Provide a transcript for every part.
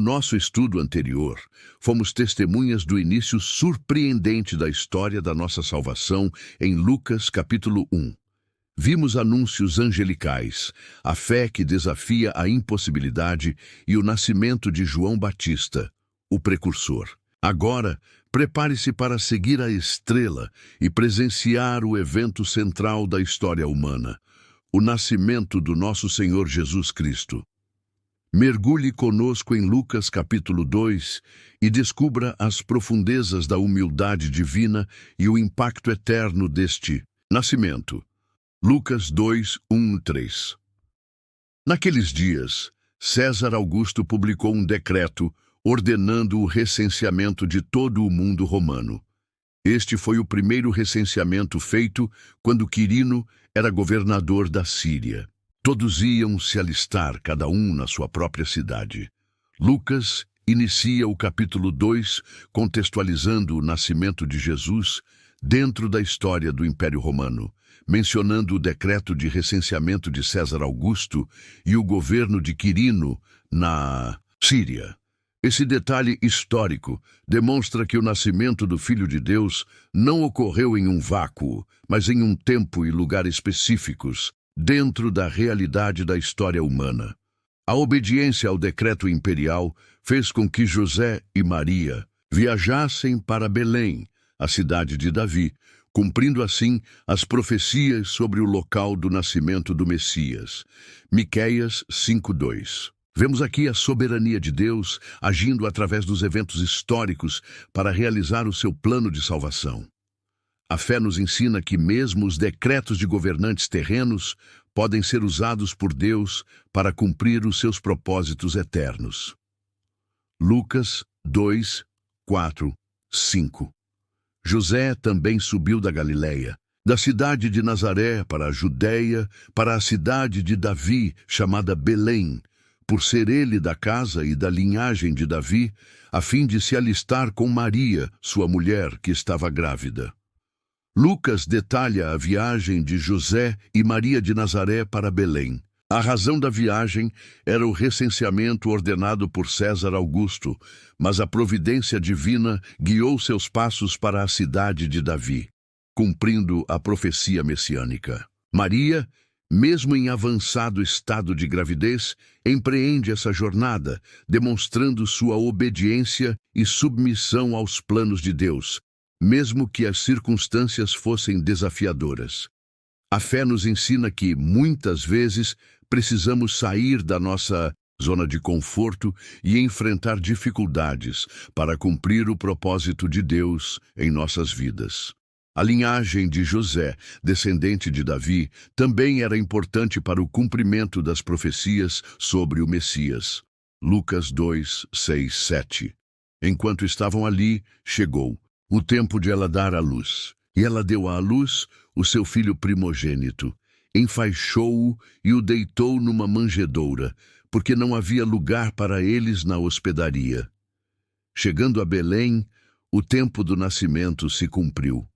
nosso estudo anterior, fomos testemunhas do início surpreendente da história da nossa salvação em Lucas capítulo 1. Vimos anúncios angelicais, a fé que desafia a impossibilidade e o nascimento de João Batista, o precursor. Agora, prepare-se para seguir a estrela e presenciar o evento central da história humana, o nascimento do nosso Senhor Jesus Cristo. Mergulhe conosco em Lucas capítulo 2 e descubra as profundezas da humildade divina e o impacto eterno deste nascimento. Lucas 2, 1-3. Naqueles dias, César Augusto publicou um decreto ordenando o recenseamento de todo o mundo romano. Este foi o primeiro recenseamento feito quando Quirino era governador da Síria. Todos iam se alistar, cada um na sua própria cidade. Lucas inicia o capítulo 2 contextualizando o nascimento de Jesus dentro da história do Império Romano, mencionando o decreto de recenseamento de César Augusto e o governo de Quirino na Síria. Esse detalhe histórico demonstra que o nascimento do Filho de Deus não ocorreu em um vácuo, mas em um tempo e lugar específicos, dentro da realidade da história humana. A obediência ao decreto imperial fez com que José e Maria viajassem para Belém, a cidade de Davi, cumprindo assim as profecias sobre o local do nascimento do Messias. Miqueias 5:2. Vemos aqui a soberania de Deus agindo através dos eventos históricos para realizar o seu plano de salvação. A fé nos ensina que mesmo os decretos de governantes terrenos podem ser usados por Deus para cumprir os seus propósitos eternos. Lucas 2, 4, 5. José também subiu da Galileia, da cidade de Nazaré para a Judéia, para a cidade de Davi, chamada Belém, por ser ele da casa e da linhagem de Davi, a fim de se alistar com Maria, sua mulher, que estava grávida. Lucas detalha a viagem de José e Maria de Nazaré para Belém. A razão da viagem era o recenseamento ordenado por César Augusto, mas a providência divina guiou seus passos para a cidade de Davi, cumprindo a profecia messiânica. Maria, mesmo em avançado estado de gravidez, empreende essa jornada, demonstrando sua obediência e submissão aos planos de Deus, mesmo que as circunstâncias fossem desafiadoras. A fé nos ensina que, muitas vezes, precisamos sair da nossa zona de conforto e enfrentar dificuldades para cumprir o propósito de Deus em nossas vidas. A linhagem de José, descendente de Davi, também era importante para o cumprimento das profecias sobre o Messias. Lucas 2, 6, 7. Enquanto estavam ali, chegou o tempo de ela dar à luz. E ela deu à luz o seu filho primogênito, enfaixou-o e o deitou numa manjedoura, porque não havia lugar para eles na hospedaria. Chegando a Belém, o tempo do nascimento se cumpriu.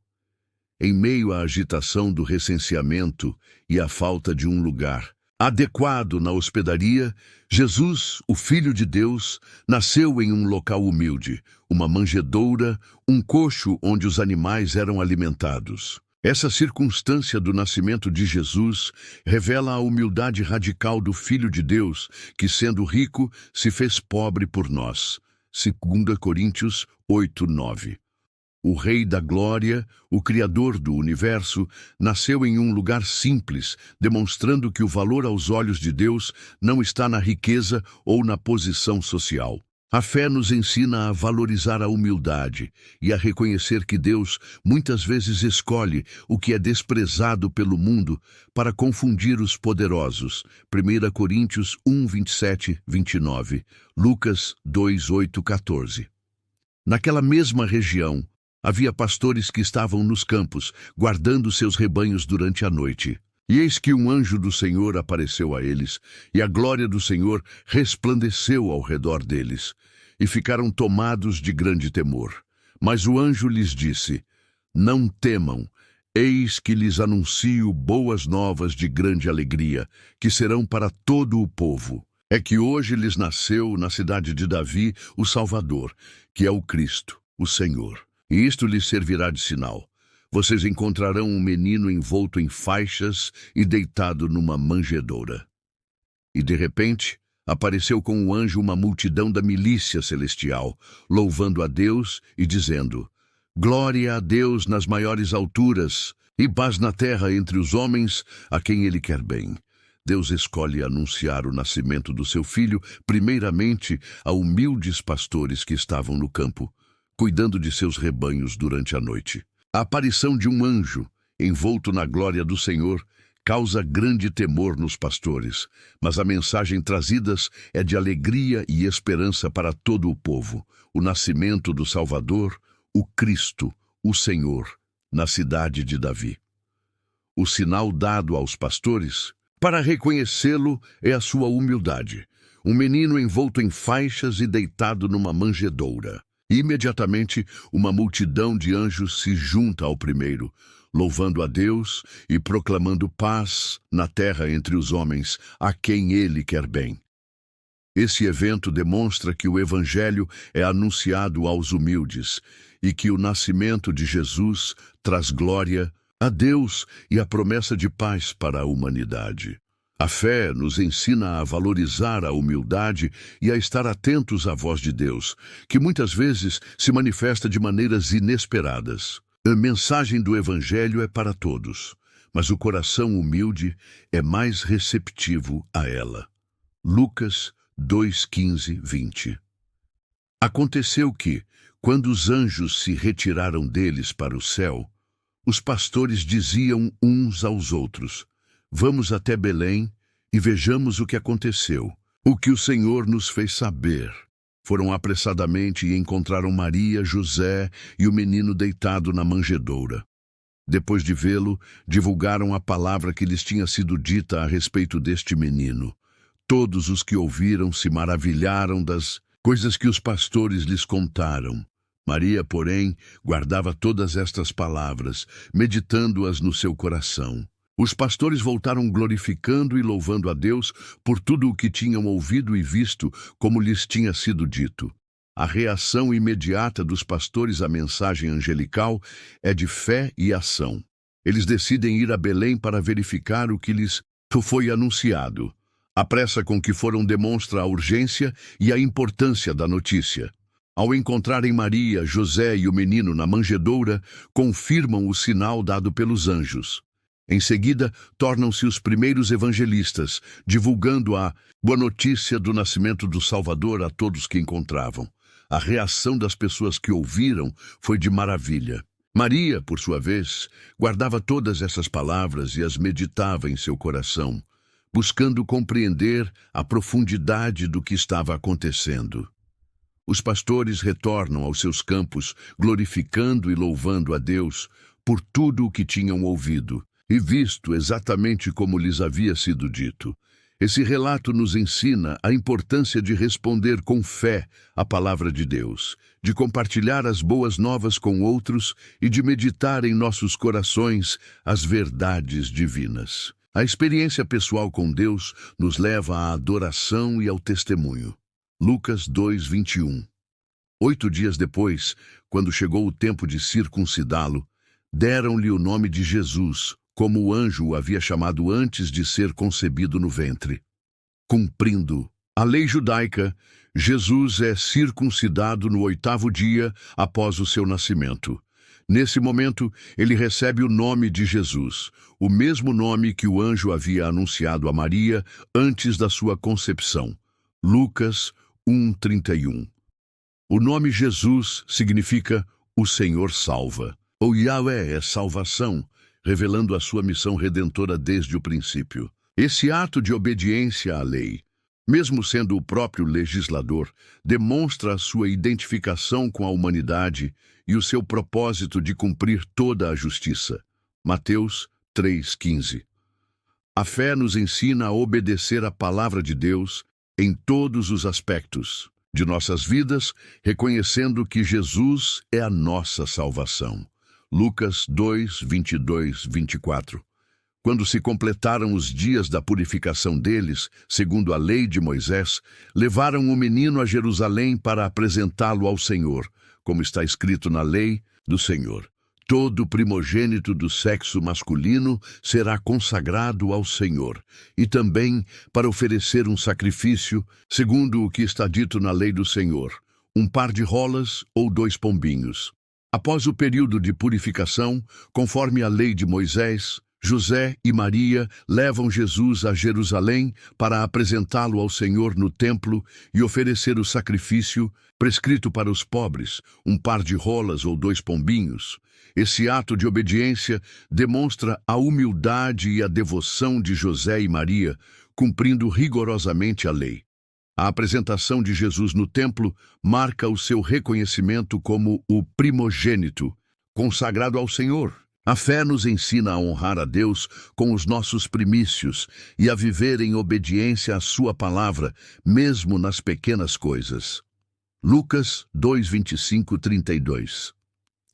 Em meio à agitação do recenseamento e à falta de um lugar adequado na hospedaria, Jesus, o Filho de Deus, nasceu em um local humilde, uma manjedoura, um coxo onde os animais eram alimentados. Essa circunstância do nascimento de Jesus revela a humildade radical do Filho de Deus, que, sendo rico, se fez pobre por nós. 2 Coríntios 8, 9. O Rei da Glória, o Criador do Universo, nasceu em um lugar simples, demonstrando que o valor aos olhos de Deus não está na riqueza ou na posição social. A fé nos ensina a valorizar a humildade e a reconhecer que Deus muitas vezes escolhe o que é desprezado pelo mundo para confundir os poderosos. 1 Coríntios 1, 27, 29, Lucas 2, 8, 14. Naquela mesma região, havia pastores que estavam nos campos, guardando seus rebanhos durante a noite. E eis que um anjo do Senhor apareceu a eles, e a glória do Senhor resplandeceu ao redor deles, e ficaram tomados de grande temor. Mas o anjo lhes disse: Não temam, eis que lhes anuncio boas novas de grande alegria, que serão para todo o povo. é que hoje lhes nasceu na cidade de Davi o Salvador, que é o Cristo, o Senhor. E isto lhes servirá de sinal. Vocês encontrarão um menino envolto em faixas e deitado numa manjedoura. E de repente, apareceu com o anjo uma multidão da milícia celestial, louvando a Deus e dizendo: Glória a Deus nas maiores alturas, e paz na terra entre os homens a quem Ele quer bem. Deus escolhe anunciar o nascimento do seu filho, primeiramente a humildes pastores que estavam no campo, cuidando de seus rebanhos durante a noite. A aparição de um anjo, envolto na glória do Senhor, causa grande temor nos pastores, mas a mensagem trazida é de alegria e esperança para todo o povo: o nascimento do Salvador, o Cristo, o Senhor, na cidade de Davi. O sinal dado aos pastores para reconhecê-lo é a sua humildade. Um menino envolto em faixas e deitado numa manjedoura. Imediatamente, uma multidão de anjos se junta ao primeiro, louvando a Deus e proclamando paz na terra entre os homens, a quem Ele quer bem. Esse evento demonstra que o Evangelho é anunciado aos humildes e que o nascimento de Jesus traz glória a Deus e a promessa de paz para a humanidade. A fé nos ensina a valorizar a humildade e a estar atentos à voz de Deus, que muitas vezes se manifesta de maneiras inesperadas. A mensagem do Evangelho é para todos, mas o coração humilde é mais receptivo a ela. Lucas 2:15-20. Aconteceu que, quando os anjos se retiraram deles para o céu, os pastores diziam uns aos outros: Vamos até Belém e vejamos o que aconteceu, o que o Senhor nos fez saber. Foram apressadamente e encontraram Maria, José e o menino deitado na manjedoura. Depois de vê-lo, divulgaram a palavra que lhes tinha sido dita a respeito deste menino. Todos os que ouviram se maravilharam das coisas que os pastores lhes contaram. Maria, porém, guardava todas estas palavras, meditando-as no seu coração. Os pastores voltaram glorificando e louvando a Deus por tudo o que tinham ouvido e visto, como lhes tinha sido dito. A reação imediata dos pastores à mensagem angelical é de fé e ação. Eles decidem ir a Belém para verificar o que lhes foi anunciado. A pressa com que foram demonstra a urgência e a importância da notícia. Ao encontrarem Maria, José e o menino na manjedoura, confirmam o sinal dado pelos anjos. Em seguida, tornam-se os primeiros evangelistas, divulgando a boa notícia do nascimento do Salvador a todos que encontravam. A reação das pessoas que ouviram foi de maravilha. Maria, por sua vez, guardava todas essas palavras e as meditava em seu coração, buscando compreender a profundidade do que estava acontecendo. Os pastores retornam aos seus campos, glorificando e louvando a Deus por tudo o que tinham ouvido e visto exatamente como lhes havia sido dito. Esse relato nos ensina a importância de responder com fé à palavra de Deus, de compartilhar as boas novas com outros e de meditar em nossos corações as verdades divinas. A experiência pessoal com Deus nos leva à adoração e ao testemunho. Lucas 2:21. 8 dias depois, quando chegou o tempo de circuncidá-lo, deram-lhe o nome de Jesus, como o anjo o havia chamado antes de ser concebido no ventre. Cumprindo a lei judaica, Jesus é circuncidado no 8º dia após o seu nascimento. Nesse momento, ele recebe o nome de Jesus, o mesmo nome que o anjo havia anunciado a Maria antes da sua concepção. Lucas 1:31. O nome Jesus significa o Senhor salva. O Yahvé é salvação, revelando a sua missão redentora desde o princípio. Esse ato de obediência à lei, mesmo sendo o próprio legislador, demonstra a sua identificação com a humanidade e o seu propósito de cumprir toda a justiça. Mateus 3:15. A fé nos ensina a obedecer à palavra de Deus em todos os aspectos de nossas vidas, reconhecendo que Jesus é a nossa salvação. Lucas 2:22-24. Quando se completaram os dias da purificação deles, segundo a lei de Moisés, levaram o menino a Jerusalém para apresentá-lo ao Senhor, como está escrito na lei do Senhor. Todo primogênito do sexo masculino será consagrado ao Senhor, e também para oferecer um sacrifício, segundo o que está dito na lei do Senhor, um par de rolas ou 2 pombinhos. Após o período de purificação, conforme a lei de Moisés, José e Maria levam Jesus a Jerusalém para apresentá-lo ao Senhor no templo e oferecer o sacrifício prescrito para os pobres, um par de rolas ou 2 pombinhos. Esse ato de obediência demonstra a humildade e a devoção de José e Maria, cumprindo rigorosamente a lei. A apresentação de Jesus no templo marca o seu reconhecimento como o primogênito, consagrado ao Senhor. A fé nos ensina a honrar a Deus com os nossos primícios e a viver em obediência à sua palavra, mesmo nas pequenas coisas. Lucas 2:25-32.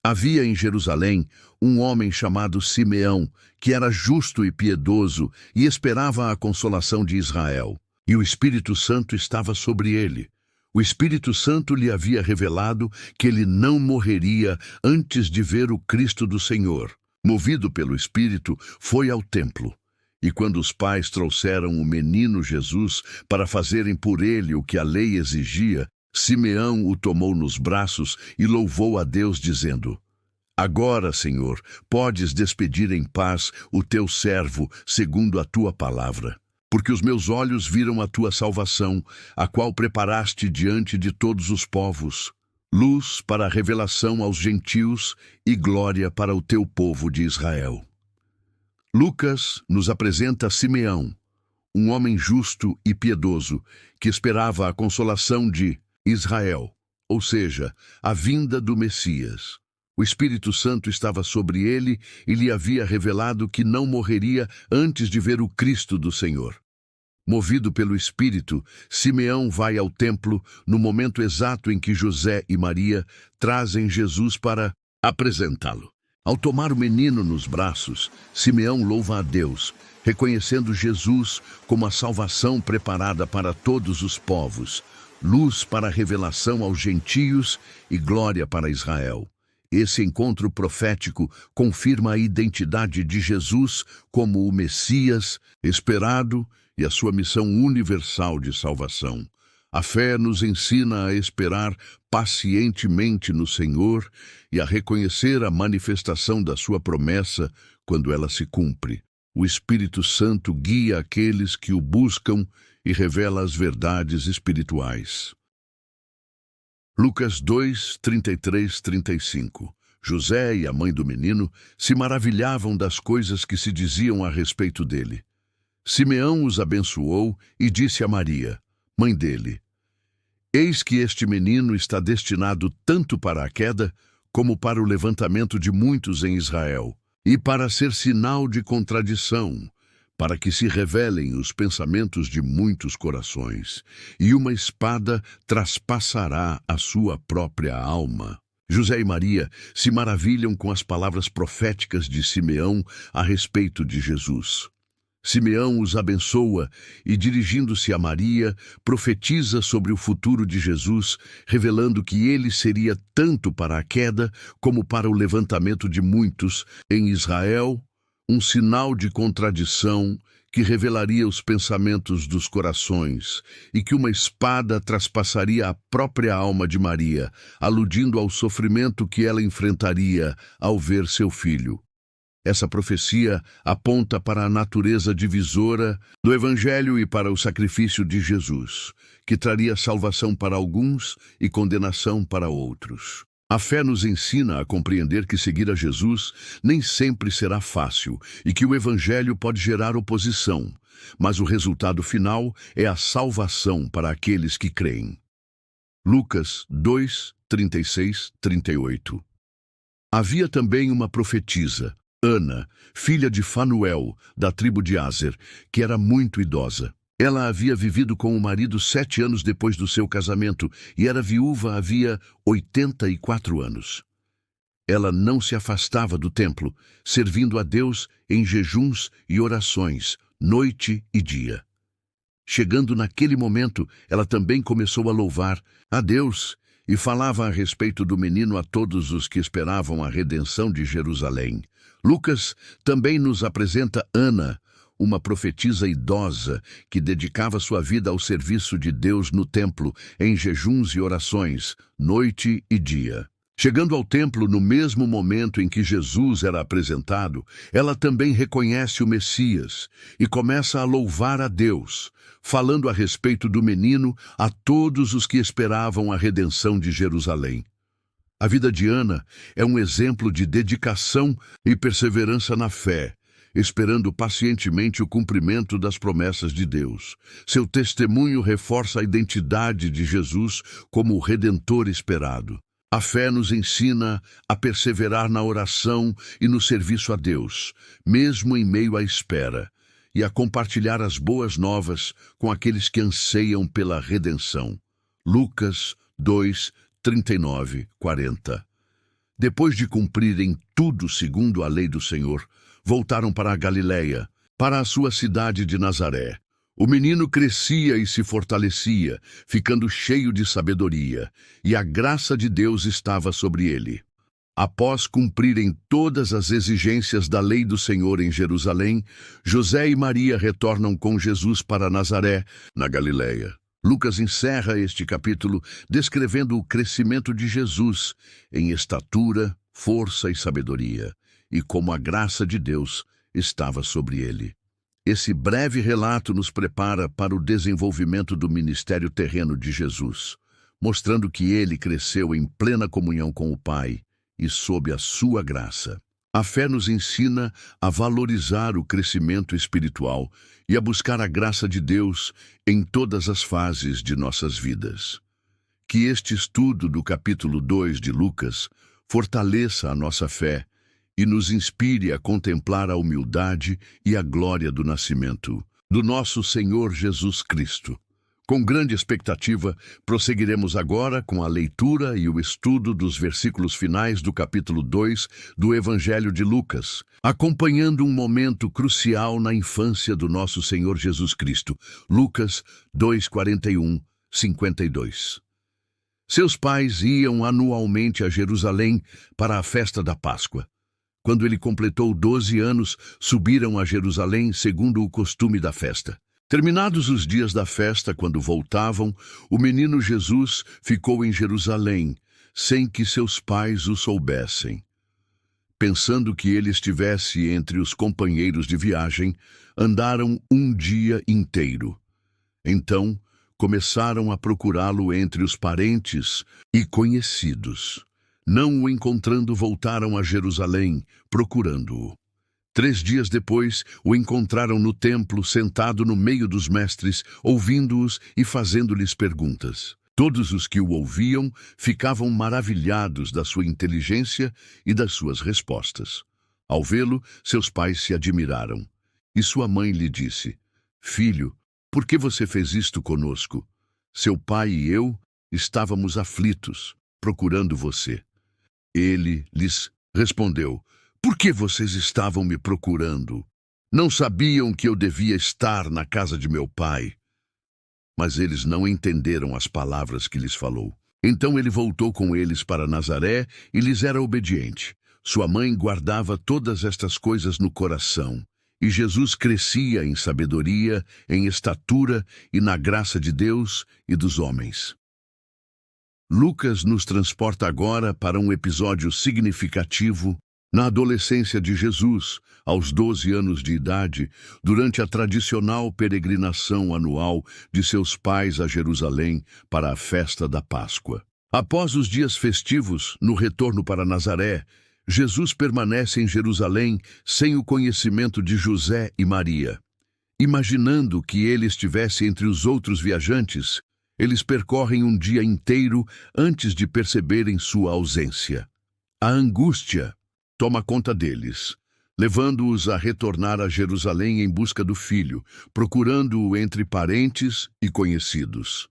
Havia em Jerusalém um homem chamado Simeão, que era justo e piedoso e esperava a consolação de Israel. E o Espírito Santo estava sobre ele. O Espírito Santo lhe havia revelado que ele não morreria antes de ver o Cristo do Senhor. Movido pelo Espírito, foi ao templo. E quando os pais trouxeram o menino Jesus para fazerem por ele o que a lei exigia, Simeão o tomou nos braços e louvou a Deus, dizendo: Agora, Senhor, podes despedir em paz o teu servo, segundo a tua palavra. Porque os meus olhos viram a tua salvação, a qual preparaste diante de todos os povos, luz para a revelação aos gentios e glória para o teu povo de Israel. Lucas nos apresenta Simeão, um homem justo e piedoso, que esperava a consolação de Israel, ou seja, a vinda do Messias. O Espírito Santo estava sobre ele e lhe havia revelado que não morreria antes de ver o Cristo do Senhor. Movido pelo Espírito, Simeão vai ao templo no momento exato em que José e Maria trazem Jesus para apresentá-lo. Ao tomar o menino nos braços, Simeão louva a Deus, reconhecendo Jesus como a salvação preparada para todos os povos, luz para a revelação aos gentios e glória para Israel. Esse encontro profético confirma a identidade de Jesus como o Messias esperado e a sua missão universal de salvação. A fé nos ensina a esperar pacientemente no Senhor e a reconhecer a manifestação da sua promessa quando ela se cumpre. O Espírito Santo guia aqueles que o buscam e revela as verdades espirituais. Lucas 2:33-35. José e a mãe do menino se maravilhavam das coisas que se diziam a respeito dele. Simeão os abençoou e disse a Maria, mãe dele: Eis que este menino está destinado tanto para a queda como para o levantamento de muitos em Israel, e para ser sinal de contradição, para que se revelem os pensamentos de muitos corações, e uma espada traspassará a sua própria alma. José e Maria se maravilham com as palavras proféticas de Simeão a respeito de Jesus. Simeão os abençoa e, dirigindo-se a Maria, profetiza sobre o futuro de Jesus, revelando que ele seria tanto para a queda como para o levantamento de muitos em Israel, um sinal de contradição que revelaria os pensamentos dos corações e que uma espada traspassaria a própria alma de Maria, aludindo ao sofrimento que ela enfrentaria ao ver seu filho. Essa profecia aponta para a natureza divisora do Evangelho e para o sacrifício de Jesus, que traria salvação para alguns e condenação para outros. A fé nos ensina a compreender que seguir a Jesus nem sempre será fácil e que o Evangelho pode gerar oposição, mas o resultado final é a salvação para aqueles que creem. Lucas 2:36-38. Havia também uma profetisa, Ana, filha de Fanuel, da tribo de Aser, que era muito idosa. Ela havia vivido com o marido 7 anos depois do seu casamento e era viúva havia 84 anos. ela não se afastava do templo, servindo a Deus em jejuns e orações, noite e dia. Chegando naquele momento, ela também começou a louvar a Deus e falava a respeito do menino a todos os que esperavam a redenção de Jerusalém. Lucas também nos apresenta Ana, uma profetisa idosa que dedicava sua vida ao serviço de Deus no templo, em jejuns e orações, noite e dia. Chegando ao templo no mesmo momento em que Jesus era apresentado, ela também reconhece o Messias e começa a louvar a Deus, falando a respeito do menino a todos os que esperavam a redenção de Jerusalém. A vida de Ana é um exemplo de dedicação e perseverança na fé, esperando pacientemente o cumprimento das promessas de Deus. Seu testemunho reforça a identidade de Jesus como o Redentor esperado. A fé nos ensina a perseverar na oração e no serviço a Deus, mesmo em meio à espera, e a compartilhar as boas novas com aqueles que anseiam pela redenção. Lucas 2, 39, 40. Depois de cumprirem tudo segundo a lei do Senhor, voltaram para a Galileia, para a sua cidade de Nazaré. O menino crescia e se fortalecia, ficando cheio de sabedoria, e a graça de Deus estava sobre ele. Após cumprirem todas as exigências da lei do Senhor em Jerusalém, José e Maria retornam com Jesus para Nazaré, na Galileia. Lucas encerra este capítulo descrevendo o crescimento de Jesus em estatura, força e sabedoria, e como a graça de Deus estava sobre ele. Esse breve relato nos prepara para o desenvolvimento do ministério terreno de Jesus, mostrando que ele cresceu em plena comunhão com o Pai e sob a sua graça. A fé nos ensina a valorizar o crescimento espiritual e a buscar a graça de Deus em todas as fases de nossas vidas. Que este estudo do capítulo 2 de Lucas fortaleça a nossa fé e nos inspire a contemplar a humildade e a glória do nascimento do nosso Senhor Jesus Cristo. Com grande expectativa, prosseguiremos agora com a leitura e o estudo dos versículos finais do capítulo 2 do Evangelho de Lucas, acompanhando um momento crucial na infância do nosso Senhor Jesus Cristo. Lucas 2, 41, 52. Seus pais iam anualmente a Jerusalém para a festa da Páscoa. Quando ele completou 12 anos, subiram a Jerusalém segundo o costume da festa. Terminados os dias da festa, quando voltavam, o menino Jesus ficou em Jerusalém, sem que seus pais o soubessem. Pensando que ele estivesse entre os companheiros de viagem, andaram um dia inteiro. Então, começaram a procurá-lo entre os parentes e conhecidos. Não o encontrando, voltaram a Jerusalém, procurando-o. 3 dias depois, o encontraram no templo, sentado no meio dos mestres, ouvindo-os e fazendo-lhes perguntas. Todos os que o ouviam ficavam maravilhados da sua inteligência e das suas respostas. Ao vê-lo, seus pais se admiraram. E sua mãe lhe disse: "Filho, por que você fez isto conosco? Seu pai e eu estávamos aflitos, procurando você." Ele lhes respondeu: "Por que vocês estavam me procurando? Não sabiam que eu devia estar na casa de meu pai?" Mas eles não entenderam as palavras que lhes falou. Então ele voltou com eles para Nazaré e lhes era obediente. Sua mãe guardava todas estas coisas no coração. E Jesus crescia em sabedoria, em estatura e na graça de Deus e dos homens. Lucas nos transporta agora para um episódio significativo na adolescência de Jesus, aos 12 anos de idade, durante a tradicional peregrinação anual de seus pais a Jerusalém para a festa da Páscoa. Após os dias festivos, no retorno para Nazaré, Jesus permanece em Jerusalém sem o conhecimento de José e Maria. Imaginando que ele estivesse entre os outros viajantes, eles percorrem um dia inteiro antes de perceberem sua ausência. A angústia toma conta deles, levando-os a retornar a Jerusalém em busca do filho, procurando-o entre parentes e conhecidos.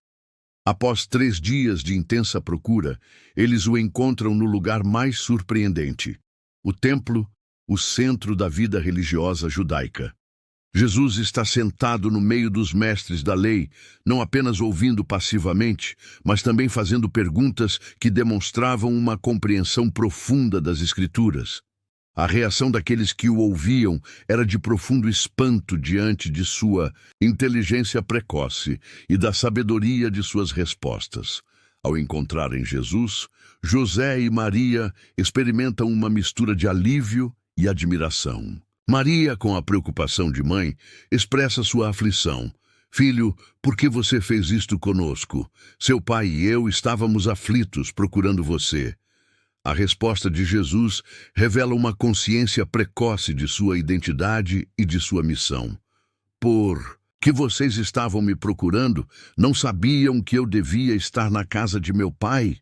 Após 3 dias de intensa procura, eles o encontram no lugar mais surpreendente: o templo, o centro da vida religiosa judaica. Jesus está sentado no meio dos mestres da lei, não apenas ouvindo passivamente, mas também fazendo perguntas que demonstravam uma compreensão profunda das Escrituras. A reação daqueles que o ouviam era de profundo espanto diante de sua inteligência precoce e da sabedoria de suas respostas. Ao encontrarem Jesus, José e Maria experimentam uma mistura de alívio e admiração. Maria, com a preocupação de mãe, expressa sua aflição. Filho, por que você fez isto conosco? Seu pai e eu estávamos aflitos procurando você. A resposta de Jesus revela uma consciência precoce de sua identidade e de sua missão. Por que vocês estavam me procurando? Não sabiam que eu devia estar na casa de meu pai?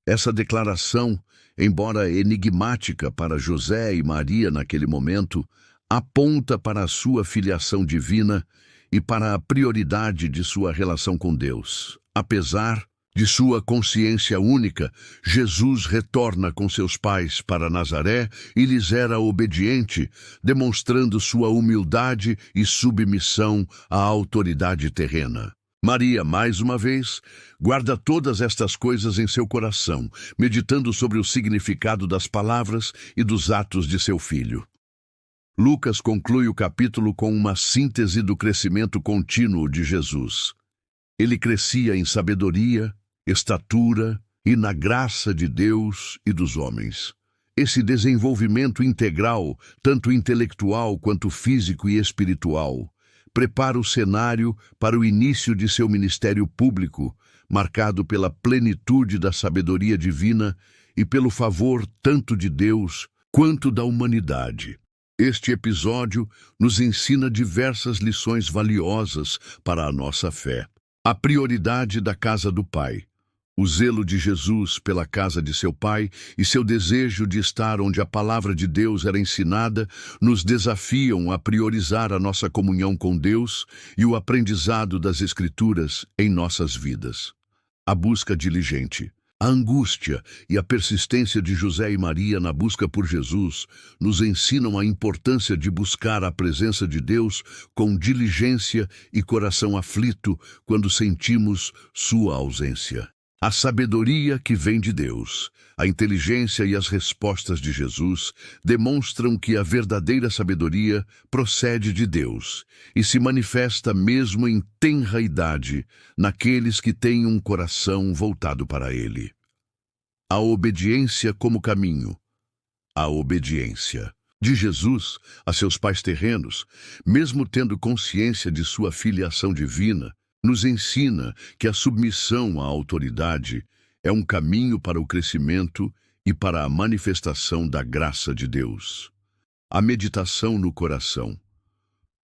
Essa declaração, embora enigmática para José e Maria naquele momento, aponta para a sua filiação divina e para a prioridade de sua relação com Deus. Apesar de sua consciência única, Jesus retorna com seus pais para Nazaré e lhes era obediente, demonstrando sua humildade e submissão à autoridade terrena. Maria, mais uma vez, guarda todas estas coisas em seu coração, meditando sobre o significado das palavras e dos atos de seu filho. Lucas conclui o capítulo com uma síntese do crescimento contínuo de Jesus. Ele crescia em sabedoria, estatura e na graça de Deus e dos homens. Esse desenvolvimento integral, tanto intelectual quanto físico e espiritual, prepara o cenário para o início de seu ministério público, marcado pela plenitude da sabedoria divina e pelo favor tanto de Deus quanto da humanidade. Este episódio nos ensina diversas lições valiosas para a nossa fé. A prioridade da casa do Pai, o zelo de Jesus pela casa de seu Pai e seu desejo de estar onde a palavra de Deus era ensinada nos desafiam a priorizar a nossa comunhão com Deus e o aprendizado das Escrituras em nossas vidas. A busca diligente, a angústia e a persistência de José e Maria na busca por Jesus nos ensinam a importância de buscar a presença de Deus com diligência e coração aflito quando sentimos sua ausência. A sabedoria que vem de Deus, a inteligência e as respostas de Jesus demonstram que a verdadeira sabedoria procede de Deus e se manifesta mesmo em tenra idade naqueles que têm um coração voltado para Ele. A obediência como caminho. A obediência de Jesus a seus pais terrenos, mesmo tendo consciência de sua filiação divina, nos ensina que a submissão à autoridade é um caminho para o crescimento e para a manifestação da graça de Deus. A meditação no coração.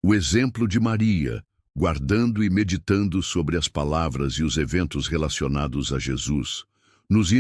O exemplo de Maria, guardando e meditando sobre as palavras e os eventos relacionados a Jesus, nos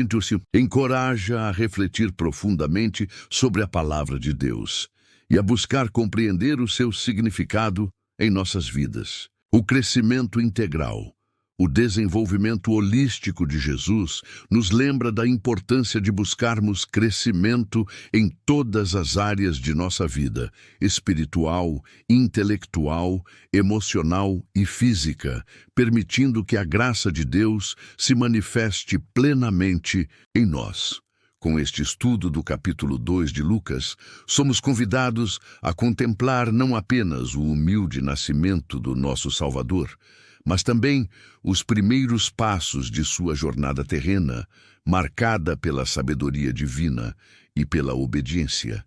encoraja a refletir profundamente sobre a palavra de Deus e a buscar compreender o seu significado em nossas vidas. O crescimento integral, o desenvolvimento holístico de Jesus nos lembra da importância de buscarmos crescimento em todas as áreas de nossa vida, espiritual, intelectual, emocional e física, permitindo que a graça de Deus se manifeste plenamente em nós. Com este estudo do capítulo 2 de Lucas, somos convidados a contemplar não apenas o humilde nascimento do nosso Salvador, mas também os primeiros passos de sua jornada terrena, marcada pela sabedoria divina e pela obediência.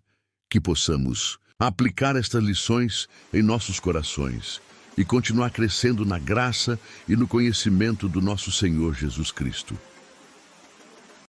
Que possamos aplicar estas lições em nossos corações e continuar crescendo na graça e no conhecimento do nosso Senhor Jesus Cristo.